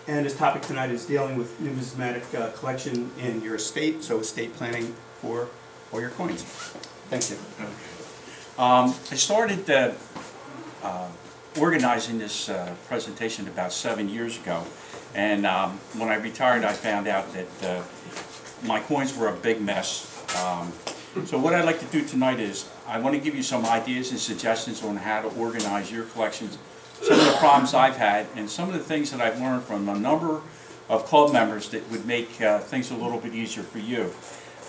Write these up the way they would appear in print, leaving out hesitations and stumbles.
And his topic tonight is dealing with numismatic collection in your estate, so estate planning for all your coins. Thank you. I started organizing this presentation about 7 years ago, and when I retired I found out that my coins were a big mess. So what I'd like to do tonight is I want to give you some ideas and suggestions on how to organize your collections, some of the problems I've had, and some of the things that I've learned from a number of club members that would make things a little bit easier for you.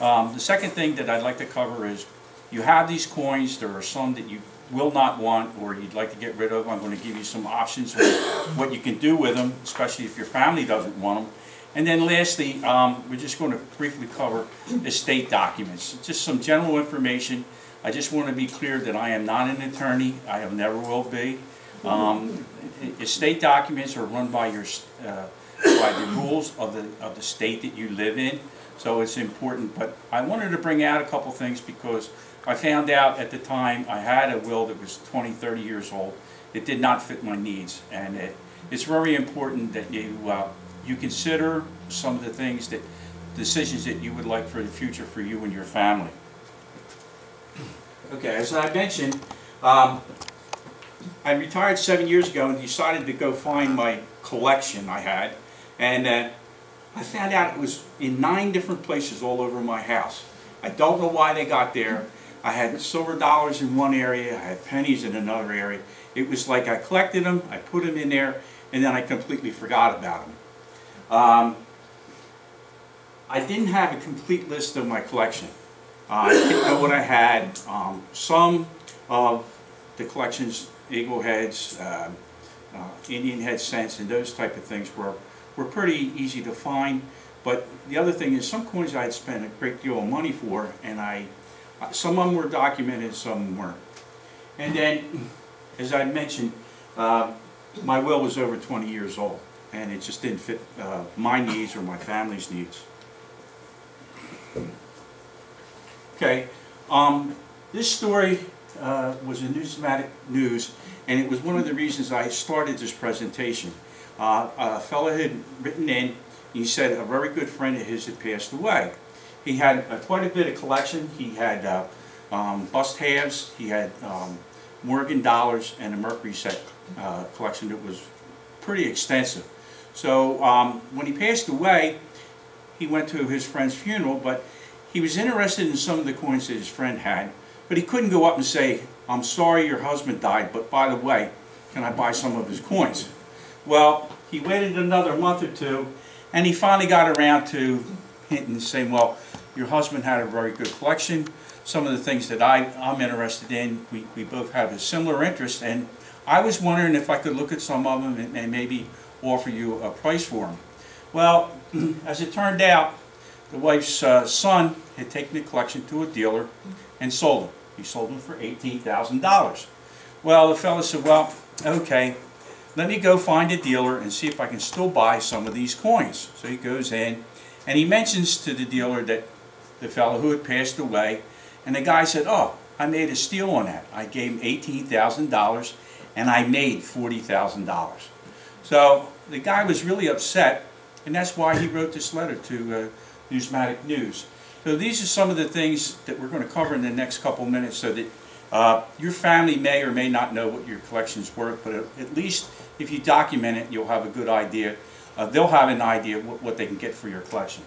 The second thing that I'd like to cover is you have these coins, there are some that you will not want or you'd like to get rid of. I'm going to give you some options on what you can do with them, especially if your family doesn't want them. And then lastly, we're just going to briefly cover estate documents. Just some general information. I just want to be clear that I am not an attorney. I never will be. Estate documents are run by your by the rules of the state that you live in, so it's important. But I wanted to bring out a couple things because I found out at the time I had a will that was 20, 30 years old. It did not fit my needs, and it's very important that you consider some of the things that decisions that you would like for the future for you and your family. Okay, as I mentioned, I retired 7 years ago and decided to go find my collection I had, and I found out it was in 9 different places all over my house. I don't know why they got there. I had silver dollars in one area, I had pennies in another area. It was like I collected them, I put them in there, and then I completely forgot about them. I didn't have a complete list of my collection. I didn't know what I had. Some of the collections, eagle heads, Indian head cents, and those type of things were pretty easy to find. But the other thing is some coins I had spent a great deal of money for, and some of them were documented, some weren't. And then, as I mentioned, my will was over 20 years old, and it just didn't fit my needs or my family's needs. Okay, this story was in Numismatic News, and it was one of the reasons I started this presentation. A fellow had written in, he said a very good friend of his had passed away. He had quite a bit of collection. He had bust halves, he had Morgan dollars, and a Mercury set collection that was pretty extensive. So when he passed away, he went to his friend's funeral, but he was interested in some of the coins that his friend had, but he couldn't go up and say, "I'm sorry your husband died, but by the way, can I buy some of his coins?" Well, he waited another month or two, and he finally got around to hinting and saying, "Well, your husband had a very good collection. Some of the things that I'm interested in, we both have a similar interest, and I was wondering if I could look at some of them and maybe offer you a price for them." Well, as it turned out, the wife's son had taken the collection to a dealer and sold them. He sold them for $18,000. Well, the fellow said, "Well, okay, let me go find a dealer and see if I can still buy some of these coins." So he goes in and he mentions to the dealer that the fellow who had passed away, and the guy said, "Oh, I made a steal on that. I gave him $18,000 and I made $40,000. So the guy was really upset, and that's why he wrote this letter to Numismatic News. So these are some of the things that we're going to cover in the next couple minutes, so that your family may or may not know what your collection's worth, but at least if you document it, you'll have a good idea. They'll have an idea what they can get for your collection.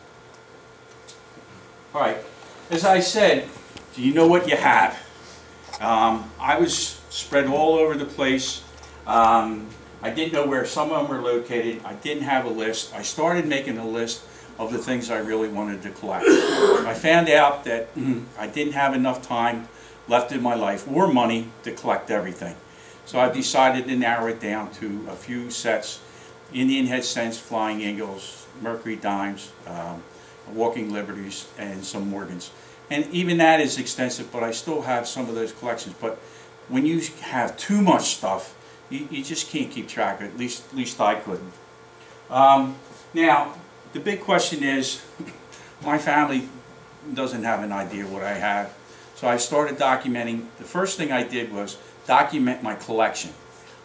All right, as I said, do you know what you have? I was spread all over the place. I didn't know where some of them were located. I didn't have a list. I started making a list of the things I really wanted to collect. I found out that I didn't have enough time left in my life or money to collect everything. So I decided to narrow it down to a few sets: Indian head cents, flying eagles, Mercury dimes, walking liberties, and some Morgans. And even that is extensive, but I still have some of those collections. But when you have too much stuff, you just can't keep track of it. At least I couldn't. Now, the big question is, my family doesn't have an idea what I have. So I started documenting. The first thing I did was document my collection.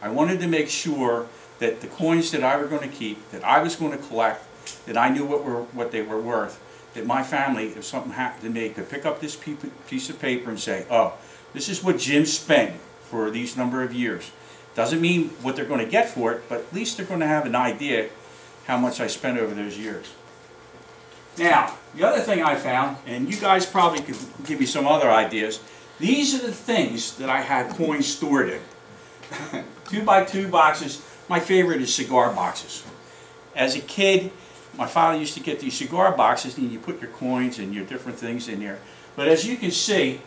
I wanted to make sure that the coins that I were going to keep, that I was going to collect, that I knew what they were worth, that my family, if something happened to me, could pick up this piece of paper and say, oh, this is what Jim spent for these number of years. Doesn't mean what they're going to get for it, but at least they're going to have an idea how much I spent over those years. Now, the other thing I found, and you guys probably could give me some other ideas, these are the things that I had coins stored in. 2x2 boxes. My favorite is cigar boxes. As a kid, my father used to get these cigar boxes and you put your coins and your different things in there. But as you can see,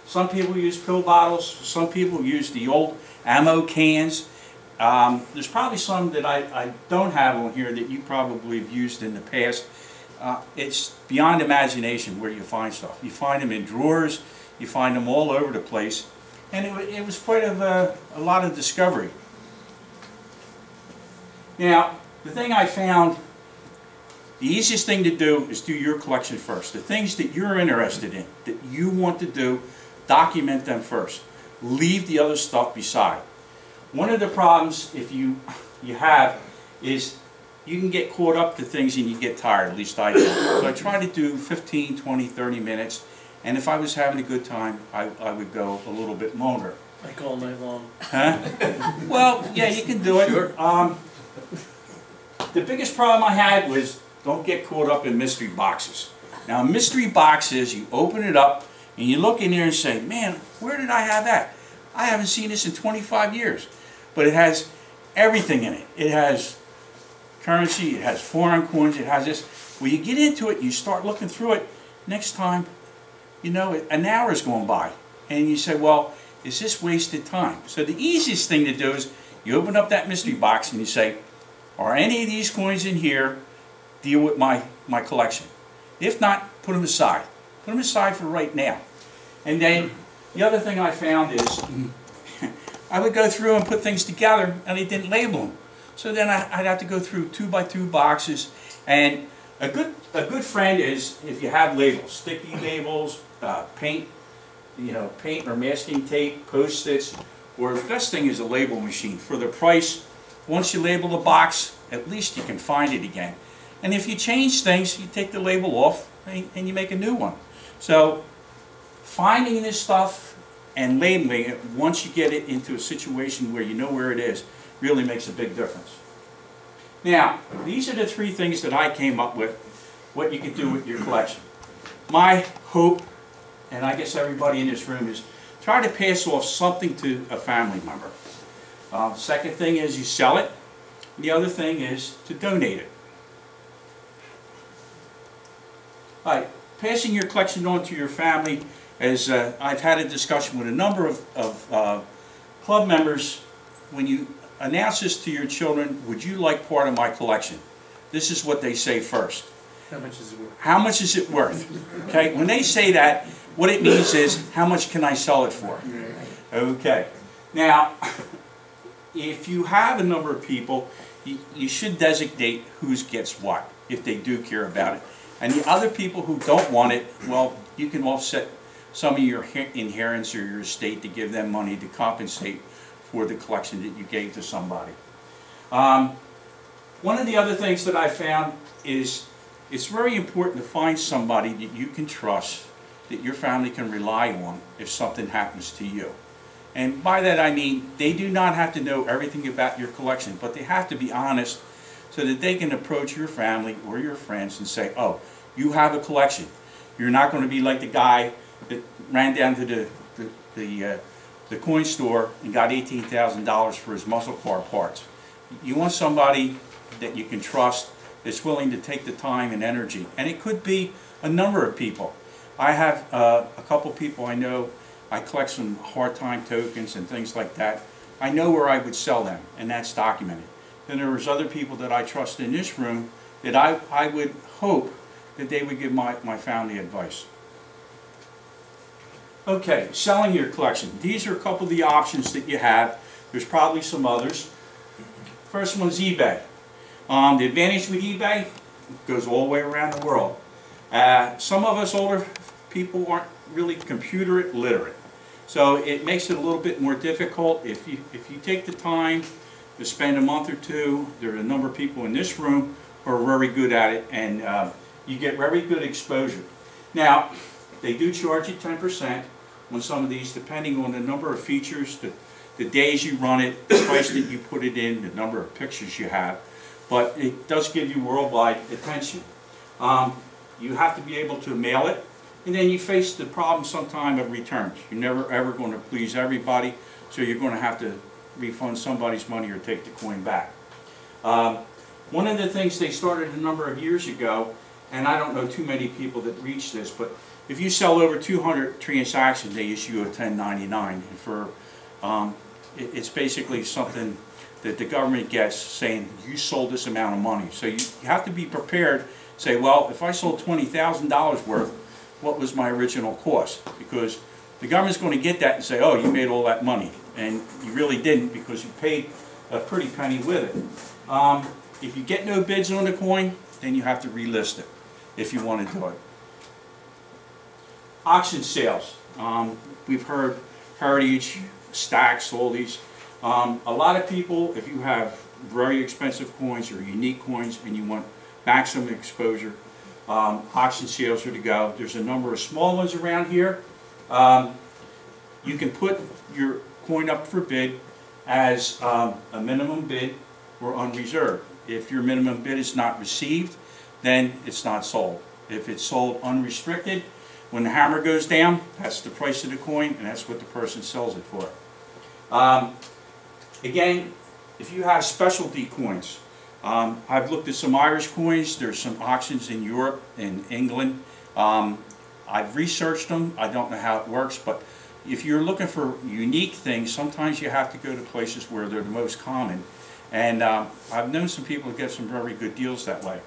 some people use pill bottles, some people use the old ammo cans. There's probably some that I don't have on here that you probably have used in the past. It's beyond imagination where you find stuff. You find them in drawers, you find them all over the place, and it was quite of a lot of discovery. Now, the thing I found, the easiest thing to do is do your collection first. The things that you're interested in, that you want to do, document them first. Leave the other stuff beside. One of the problems if you have is you can get caught up to things and you get tired, at least I do. So I try to do 15, 20, 30 minutes, and if I was having a good time, I would go a little bit longer. Like all night long. Huh? Well, yeah, you can do it. Sure. The biggest problem I had was don't get caught up in mystery boxes. Now, mystery boxes, you open it up and you look in there and say, man, where did I have that? I haven't seen this in 25 years. But it has everything in it. It has currency, it has foreign coins, it has this. When you get into it, you start looking through it, next time, you know, an hour is going by. And you say, well, is this wasted time? So the easiest thing to do is you open up that mystery box and you say, are any of these coins in here deal with my collection? If not, put them aside. Put them aside for right now. And then the other thing I found is I would go through and put things together and I didn't label them. So then I'd have to go through 2x2 boxes. And a good friend is if you have labels, sticky labels, paint, paint or masking tape, Post-its, or the best thing is a label machine. For the price, once you label the box, at least you can find it again. And if you change things, you take the label off and you make a new one. So finding this stuff and labeling it, once you get it into a situation where you know where it is, really makes a big difference. Now, these are the three things that I came up with, what you can do with your collection. My hope, and I guess everybody in this room, is try to pass off something to a family member. Second thing is you sell it. The other thing is to donate it. All right, passing your collection on to your family, as I've had a discussion with a number of club members. When you announce this to your children, would you like part of my collection? This is what they say first. How much is it worth? How much is it worth? Okay, when they say that, what it means is, how much can I sell it for? Okay. Now, if you have a number of people, you should designate who gets what, if they do care about it. And the other people who don't want it, well, you can offset some of your inheritance or your estate to give them money to compensate for the collection that you gave to somebody. One of the other things that I found is it's very important to find somebody that you can trust, that your family can rely on if something happens to you. And by that I mean they do not have to know everything about your collection, but they have to be honest so that they can approach your family or your friends and say, oh, you have a collection. You're not going to be like the guy that ran down to the coin store and got $18,000 for his muscle car parts. You want somebody that you can trust, that's willing to take the time and energy. And it could be a number of people. I have a couple people I know. I collect some hard time tokens and things like that. I know where I would sell them, and that's documented. Then there's other people that I trust in this room that I would hope that they would give my family advice. Okay, selling your collection. These are a couple of the options that you have. There's probably some others. First one's eBay. The advantage with eBay goes all the way around the world. Some of us older people aren't really computer literate, so it makes it a little bit more difficult. If you take the time to spend a month or two. There are a number of people in this room who are very good at it, and you get very good exposure. Now, they do charge you 10% on some of these, depending on the number of features, the days you run it, the price that you put it in, the number of pictures you have. But it does give you worldwide attention. You have to be able to mail it, and then you face the problem sometime of returns. You're never ever going to please everybody, so you're going to have to refund somebody's money or take the coin back. One of the things they started a number of years ago, and I don't know too many people that reach this, but if you sell over 200 transactions, they issue a 1099. And for it's basically something that the government gets saying you sold this amount of money. So you have to be prepared. Say, well, if I sold $20,000 worth, what was my original cost? Because the government's going to get that and say, oh, you made all that money. And you really didn't, because you paid a pretty penny with it. If you get no bids on the coin, then you have to relist it if you want to do it. Auction sales. We've heard Heritage, Stacks, all these. A lot of people, if you have very expensive coins or unique coins and you want maximum exposure, auction sales are to go. There's a number of small ones around here. You can put your coin up for bid as a minimum bid or unreserved. If your minimum bid is not received, then it's not sold. If it's sold unrestricted, when the hammer goes down, that's the price of the coin, and that's what the person sells it for. Again, if you have specialty coins, I've looked at some Irish coins. There's some auctions in Europe and England. I've researched them. I don't know how it works, but if you're looking for unique things, sometimes you have to go to places where they're the most common. And I've known some people who get some very good deals that way.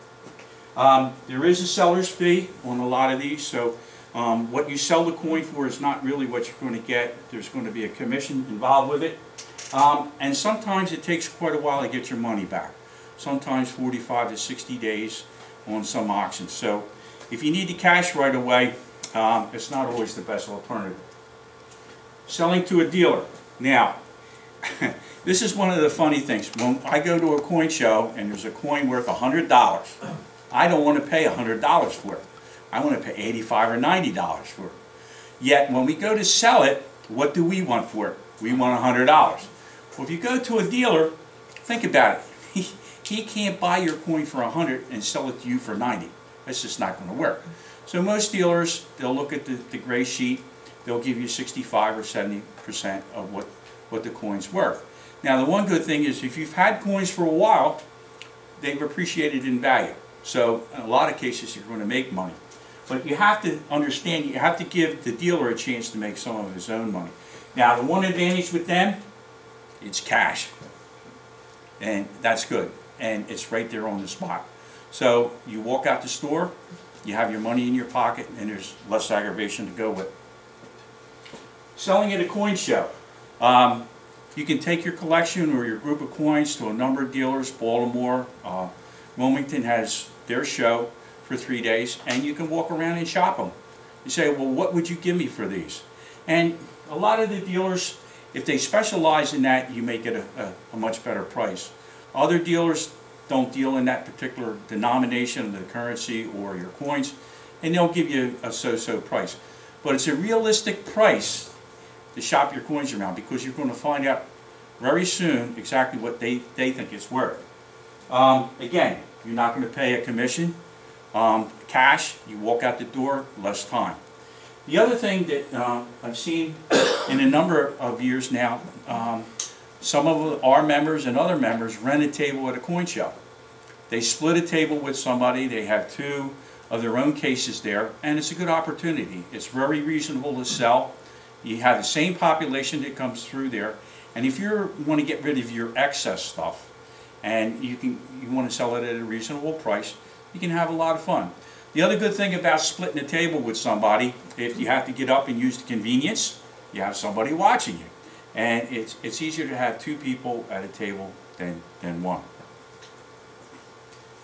There is a seller's fee on a lot of these, so what you sell the coin for is not really what you're going to get. There's going to be a commission involved with it. And sometimes it takes quite a while to get your money back. Sometimes 45 to 60 days on some auctions. So if you need the cash right away, it's not always the best alternative. Selling to a dealer. Now, this is one of the funny things. When I go to a coin show and there's a coin worth $100, I don't want to pay $100 for it. I want to pay $85 or $90 for it. Yet when we go to sell it, what do we want for it? We want $100. Well, if you go to a dealer, think about it. He can't buy your coin for $100 and sell it to you for $90. That's just not going to work. So most dealers, they'll look at the gray sheet. They'll give you 65 or 70% of what the coin's worth. Now, the one good thing is if you've had coins for a while, they've appreciated in value. So in a lot of cases, you're going to make money. But you have to understand, you have to give the dealer a chance to make some of his own money. Now, the one advantage with them, it's cash. And that's good. And it's right there on the spot. So you walk out the store, you have your money in your pocket, and there's less aggravation to go with. Selling at a coin show. You can take your collection or your group of coins to a number of dealers. Baltimore, Wilmington has their show for 3 days, and you can walk around and shop them. You say, well, what would you give me for these? And a lot of the dealers, if they specialize in that, you may get a much better price. Other dealers don't deal in that particular denomination of the currency or your coins, and they'll give you a so-so price. But it's a realistic price to shop your coins around, because you're going to find out very soon exactly what they think it's worth. Again, you're not going to pay a commission. Cash, you walk out the door, less time. The other thing that I've seen in a number of years now, some of our members and other members rent a table at a coin show. They split a table with somebody, they have 2 of their own cases there, and it's a good opportunity. It's very reasonable to sell. You have the same population that comes through there, and if you want to get rid of your excess stuff and you want to sell it at a reasonable price, you can have a lot of fun. The other good thing about splitting a table with somebody, if you have to get up and use the convenience, you have somebody watching you. And it's easier to have 2 people at a table than 1.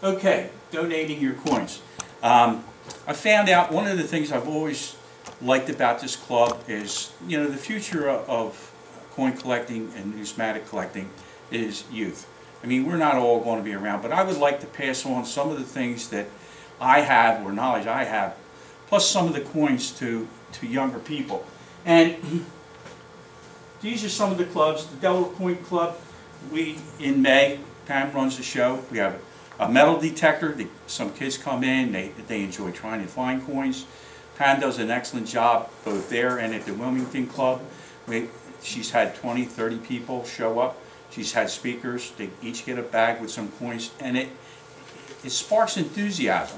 Okay, donating your coins. I found out one of the things I've always liked about this club is, the future of coin collecting and numismatic collecting is youth. I mean, we're not all going to be around, but I would like to pass on some of the things that I have, or knowledge I have, plus some of the coins to younger people. And these are some of the clubs. The Delaware Coin Club, in May, Pam runs the show. We have a metal detector. Some kids come in, they enjoy trying to find coins. Pam does an excellent job both there and at the Wilmington Club. She's had 20, 30 people show up. She's had speakers. They each get a bag with some coins, and it sparks enthusiasm.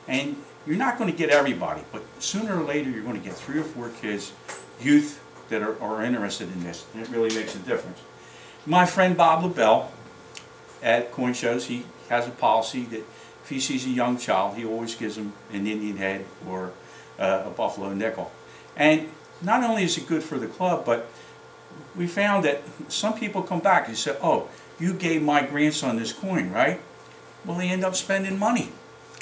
And you're not going to get everybody, but sooner or later you're going to get 3 or 4 kids, youth, that are interested in this, and it really makes a difference. My friend Bob LaBelle at coin shows, he has a policy that if he sees a young child, he always gives them an Indian head or a buffalo nickel. And not only is it good for the club, but we found that some people come back and say, oh, you gave my grandson this coin, right? Well, they end up spending money.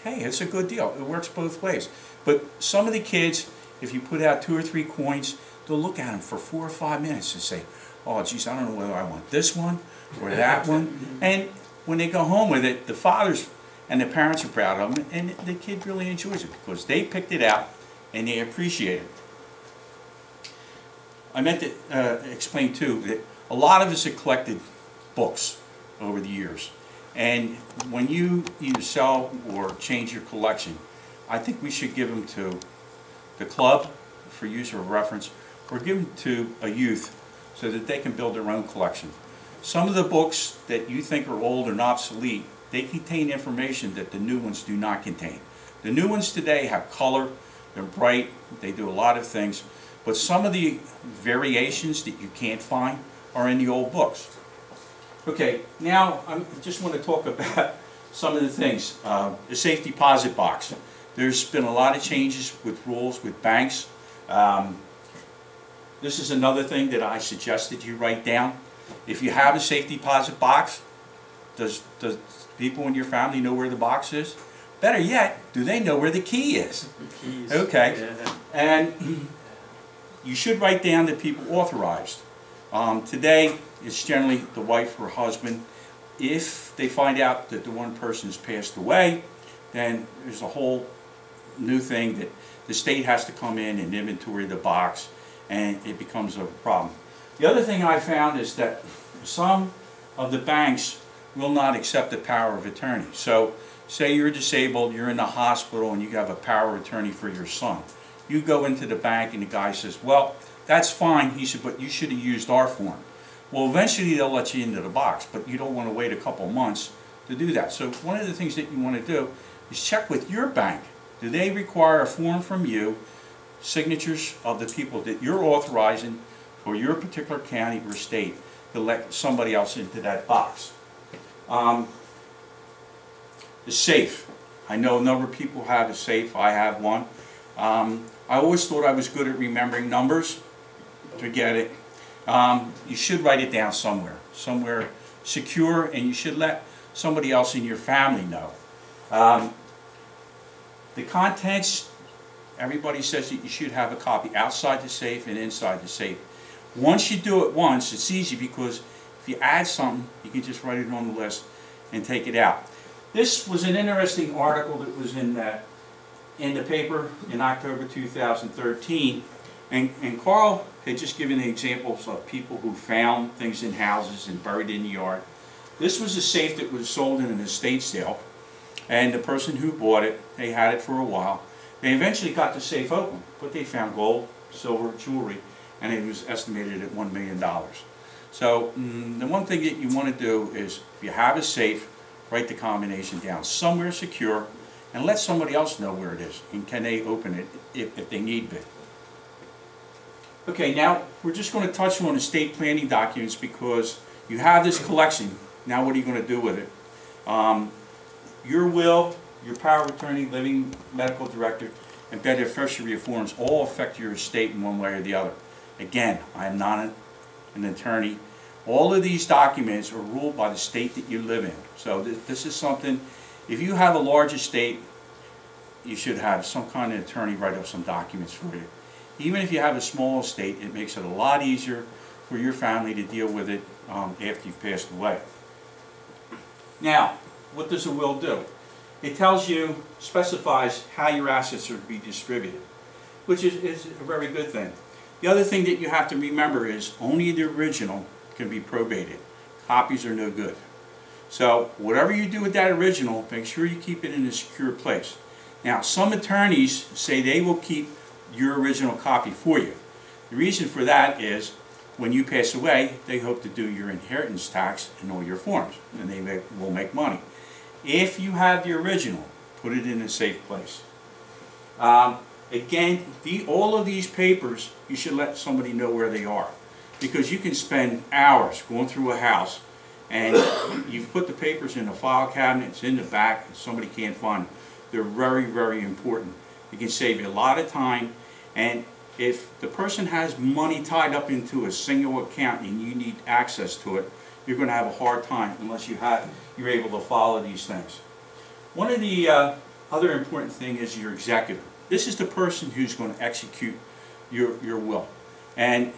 Hey, it's a good deal. It works both ways. But some of the kids, if you put out 2 or 3 coins, they'll look at them for 4 or 5 minutes and say, oh, geez, I don't know whether I want this one or that one. And when they go home with it, the fathers and the parents are proud of them, and the kid really enjoys it because they picked it out and they appreciate it. I meant to explain, too, that a lot of us have collected books over the years. And when you either sell or change your collection, I think we should give them to the club for use or reference, or give them to a youth so that they can build their own collection. Some of the books that you think are old and obsolete, they contain information that the new ones do not contain. The new ones today have color, they're bright, they do a lot of things, but some of the variations that you can't find are in the old books. Okay, now I just want to talk about some of the things. The safe deposit box. There's been a lot of changes with rules with banks. This is another thing that I suggested you write down. If you have a safe deposit box, does people in your family know where the box is? Better yet, do they know where the key is? The keys. Okay, Yeah. and you should write down the people authorized. Today, it's generally the wife or husband. If they find out that the one person has passed away, then there's a whole new thing that the state has to come in and inventory the box, and it becomes a problem. The other thing I found is that some of the banks will not accept the power of attorney. So, say you're disabled, you're in the hospital, and you have a power of attorney for your son. You go into the bank and the guy says, well, that's fine, he said, but you should have used our form. Well, eventually they'll let you into the box, but you don't want to wait a couple months to do that. So one of the things that you want to do is check with your bank. Do they require a form from you, signatures of the people that you're authorizing for your particular county or state to let somebody else into that box? The safe. I know a number of people have a safe. I have one. I always thought I was good at remembering numbers. Forget it. You should write it down somewhere secure, and you should let somebody else in your family know. The contents, everybody says that you should have a copy outside the safe and inside the safe. Once you do it once, it's easy because if you add something, you can just write it on the list and take it out. This was an interesting article that was in the paper in October 2013, and Carl had just given the examples of people who found things in houses and buried in the yard. This was a safe that was sold in an estate sale, and the person who bought it, they had it for a while. They eventually got the safe open, but they found gold, silver, jewelry, and it was estimated at $1 million. So the one thing that you want to do is, if you have a safe, write the combination down somewhere secure, and let somebody else know where it is, and can they open it if they need be. Okay, now we're just going to touch on estate planning documents because you have this collection. Now what are you going to do with it? Your will, your power of attorney, living medical director, and beneficiary forms all affect your estate in one way or the other. Again, I am not an attorney. All of these documents are ruled by the state that you live in. So this is something, if you have a large estate, you should have some kind of attorney write up some documents for you. Even if you have a small estate, it makes it a lot easier for your family to deal with it after you've passed away. Now, what does a will do? It tells you, specifies how your assets are to be distributed, which is a very good thing. The other thing that you have to remember is only the original can be probated. Copies are no good. So whatever you do with that original, make sure you keep it in a secure place. Now, some attorneys say they will keep your original copy for you. The reason for that is when you pass away, they hope to do your inheritance tax and all your forms, and they will make money. If you have the original, put it in a safe place. Again, all of these papers, you should let somebody know where they are, because you can spend hours going through a house and you've put the papers in a file cabinet, it's in the back, and somebody can't find them. They're very, very important. It can save you a lot of time, and if the person has money tied up into a single account and you need access to it, you're going to have a hard time unless you're able to follow these things. One of the other important thing is your executor. This is the person who's going to execute your will, and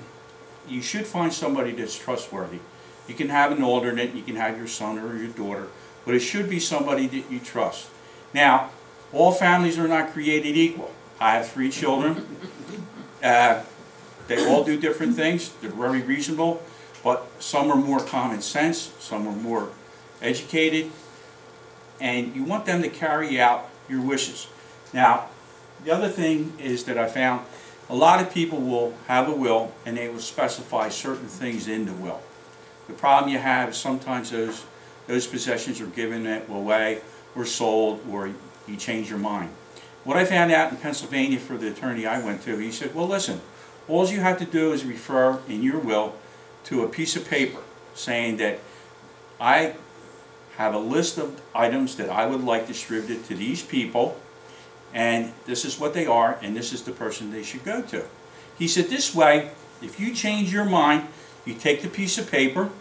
you should find somebody that's trustworthy. You can have an alternate, you can have your son or your daughter, but it should be somebody that you trust. Now, all families are not created equal. I have 3 children. They all do different things. They're very reasonable, but some are more common sense, some are more educated, and you want them to carry out your wishes. Now, the other thing is that I found a lot of people will have a will and they will specify certain things in the will. The problem you have is sometimes those possessions are given away or sold, or you change your mind. What I found out in Pennsylvania for the attorney I went to, he said, well, listen, all you have to do is refer in your will to a piece of paper saying that I have a list of items that I would like distributed to these people, and this is what they are, and this is the person they should go to. He said, this way, if you change your mind, you take the piece of paper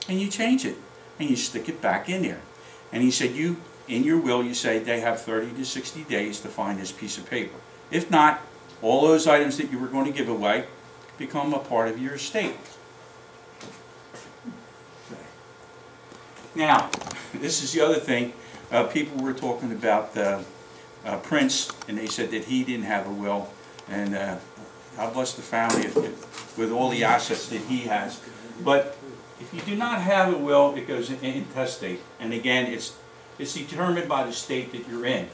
and you change it, and you stick it back in there. And he said, in your will, you say they have 30 to 60 days to find this piece of paper. If not, all those items that you were going to give away become a part of your estate. Now, this is the other thing. People were talking about Prince, and they said that he didn't have a will, and God bless the family with all the assets that he has. But if you do not have a will, it goes in intestate, and again, it's determined by the state that you're in.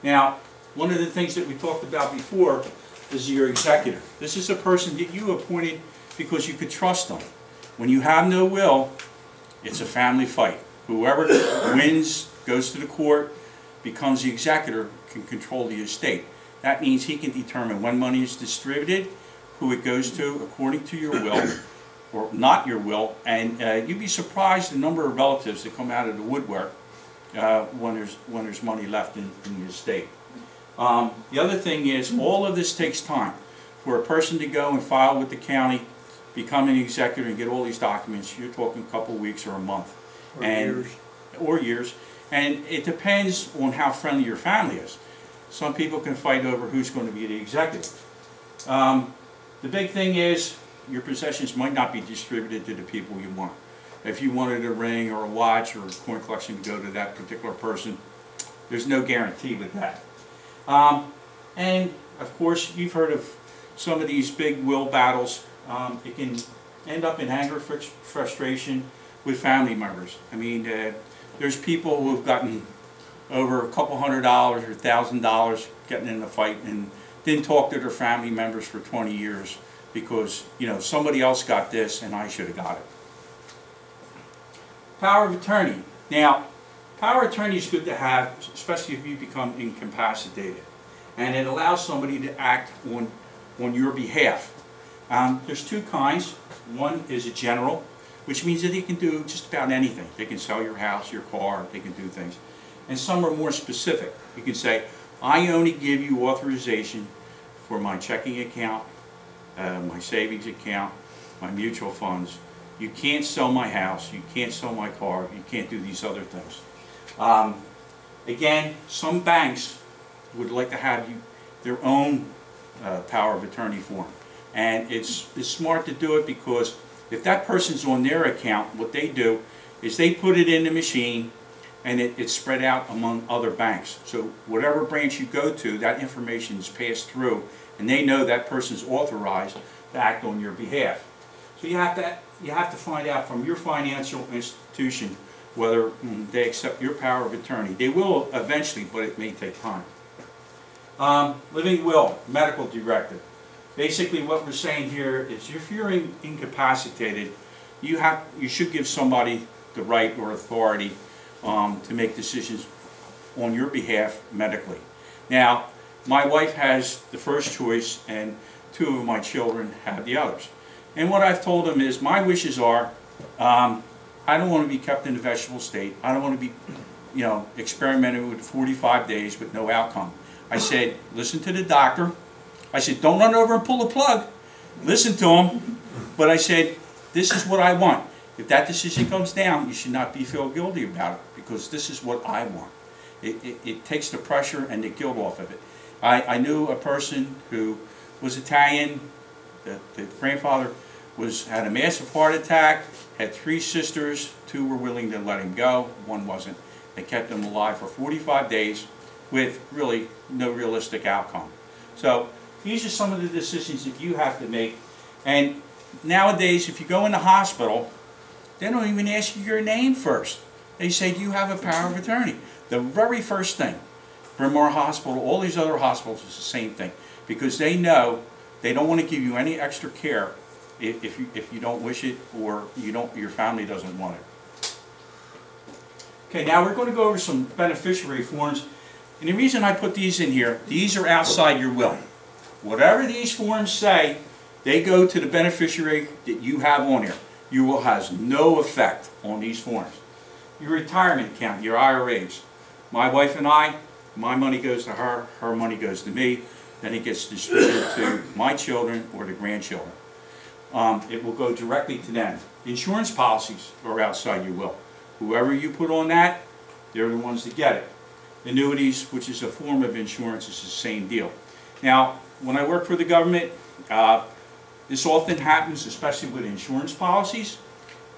Now, one of the things that we talked about before is your executor. This is a person that you appointed because you could trust them. When you have no will, it's a family fight. Whoever wins, goes to the court, becomes the executor, can control the estate. That means he can determine when money is distributed, who it goes to according to your will, or not your will, and you'd be surprised the number of relatives that come out of the woodwork when there's money left in the estate. The other thing is, all of this takes time. For a person to go and file with the county, become an executor and get all these documents, you're talking a couple of weeks or a month. Or years. And it depends on how friendly your family is. Some people can fight over who's going to be the executor. The big thing is, your possessions might not be distributed to the people you want. If you wanted a ring or a watch or a coin collection to go to that particular person, there's no guarantee with that. And of course, you've heard of some of these big will battles. It can end up in anger, frustration with family members. I mean, there's people who have gotten over a couple $100 or $1,000 getting in a fight and didn't talk to their family members for 20 years because, you know, somebody else got this and I should have got it. Power of attorney. Now, power of attorney is good to have, especially if you become incapacitated. And it allows somebody to act on your behalf. There's 2 kinds. One is a general, which means that they can do just about anything. They can sell your house, your car, they can do things. And some are more specific. You can say, I only give you authorization for my checking account, my savings account, my mutual funds. You can't sell my house, you can't sell my car, you can't do these other things. Again, some banks would like to have their own power of attorney form. And it's smart to do it because If that person's on their account, what they do is they put it in the machine and it's spread out among other banks. So whatever branch you go to, that information is passed through and they know that person's authorized to act on your behalf. So you have to find out from your financial institution whether they accept your power of attorney. They will eventually, but it may take time. Living will, medical directive. Basically what we're saying here is if you're incapacitated, you should give somebody the right or authority to make decisions on your behalf medically. Now, my wife has the first choice and 2 of my children have the others. And what I've told them is my wishes are, I don't want to be kept in a vegetable state. I don't want to be, experimented with 45 days with no outcome. I said, listen to the doctor. I said, don't run over and pull the plug. Listen to him. But I said, this is what I want. If that decision comes down, you should not feel guilty about it because this is what I want. It takes the pressure and the guilt off of it. I knew a person who was Italian. The grandfather had a massive heart attack, had 3 sisters, 2 were willing to let him go, 1 wasn't. They kept him alive for 45 days with really no realistic outcome. So these are some of the decisions that you have to make. And nowadays, if you go in the hospital, they don't even ask you your name first. They say, do you have a power of attorney? The very first thing. Bryn Mawr Hospital, all these other hospitals is the same thing. Because they know they don't want to give you any extra care if you don't wish it or your family doesn't want it. Okay, now we're going to go over some beneficiary forms. And the reason I put these in here, these are outside your will. Whatever these forms say, they go to the beneficiary that you have on here. Your will has no effect on these forms. Your retirement account, your IRAs. My wife and I, my money goes to her, her money goes to me, then it gets distributed to my children or the grandchildren. It will go directly to them. Insurance policies are outside your will. Whoever you put on that, they're the ones that get it. Annuities, which is a form of insurance, is the same deal. Now, when I work for the government, this often happens, especially with insurance policies.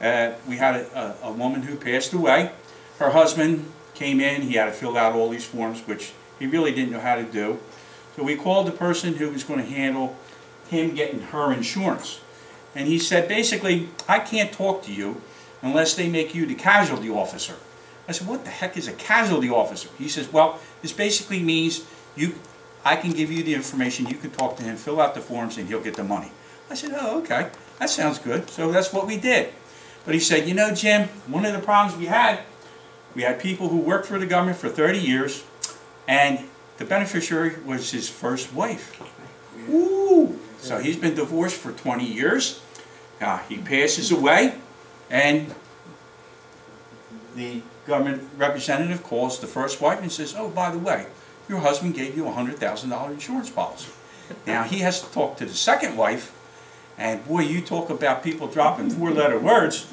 We had a woman who passed away. Her husband came in, he had to fill out all these forms, which he really didn't know how to do. So we called the person who was going to handle him getting her insurance. And he said, basically, I can't talk to you unless they make you the casualty officer. I said, what the heck is a casualty officer? He says, well, this basically means I can give you the information, you can talk to him, fill out the forms, and he'll get the money. I said, oh, okay, that sounds good. So that's what we did. But he said, you know, Jim, one of the problems we had people who worked for the government for 30 years, and the beneficiary was his first wife. Ooh. So he's been divorced for 20 years. He passes away, and the government representative calls the first wife and says, oh, by the way, your husband gave you a $100,000 insurance policy. Now he has to talk to the second wife, and boy, you talk about people dropping 4-letter words.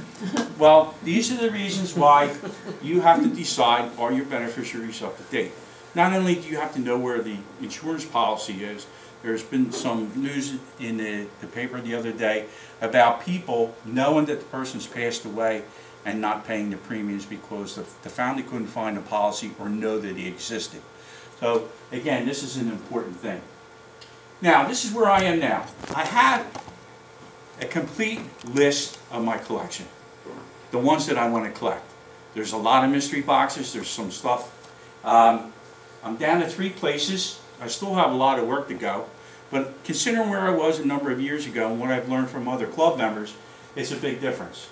Well, these are the reasons why you have to decide, are your beneficiaries up to date? Not only do you have to know where the insurance policy is, there's been some news in the paper the other day about people knowing that the person's passed away and not paying the premiums because the family couldn't find a policy or know that he existed. So again, this is an important thing. Now, this is where I am now. I have a complete list of my collection, the ones that I want to collect. There's a lot of mystery boxes, there's some stuff. I'm down to 3 places. I still have a lot of work to go, but considering where I was a number of years ago and what I've learned from other club members, it's a big difference.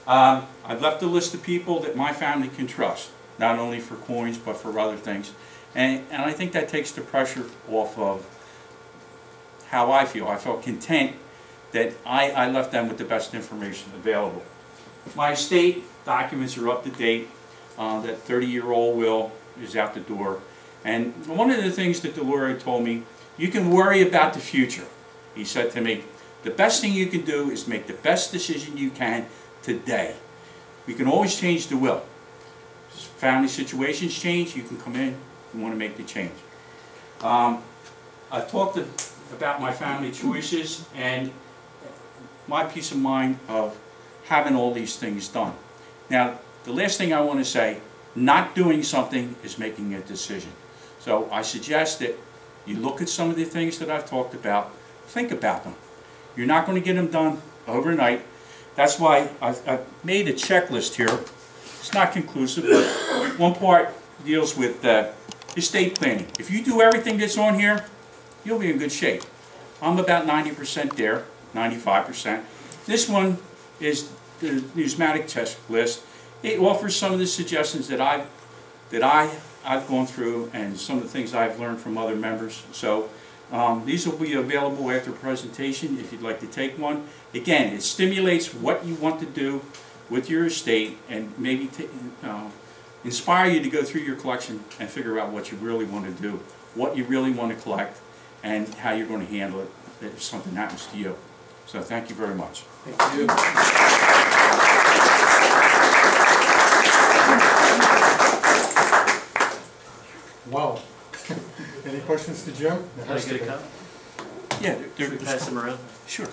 I've left a list of people that my family can trust, not only for coins but for other things, and I think that takes the pressure off of how I feel. I felt content that I left them with the best information available. My estate documents are up to date. That 30-year-old will is out the door. And one of the things that the lawyer told me, you can worry about the future. He said to me, the best thing you can do is make the best decision you can today. We can always change the will. Family situations change, you can come in, you want to make the change. I've talked about my family choices, and my peace of mind of having all these things done. Now, the last thing I want to say, not doing something is making a decision. So I suggest that you look at some of the things that I've talked about, think about them. You're not going to get them done overnight. That's why I've made a checklist here. It's not conclusive, but one part deals with estate planning. If you do everything that's on here, you'll be in good shape. I'm about 90% there, 95%. This one is the numismatic test list. It offers some of the suggestions that I've gone through and some of the things I've learned from other members. So these will be available after presentation if you'd like to take one. Again, it stimulates what you want to do with your estate and maybe inspire you to go through your collection and figure out what you really want to do, what you really want to collect, and how you're going to handle it if something happens to you. So thank you very much. Thank you. Wow. Any questions to Jim? Can I get a cup? Yeah, Should we pass them around? Sure.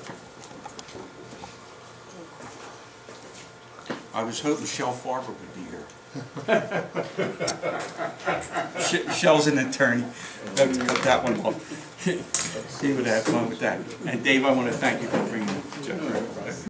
I was hoping Shell Farber would be here. Shell's an attorney. Let's cut that one off. He would have fun with that. And Dave, I want to thank you for bringing the joke.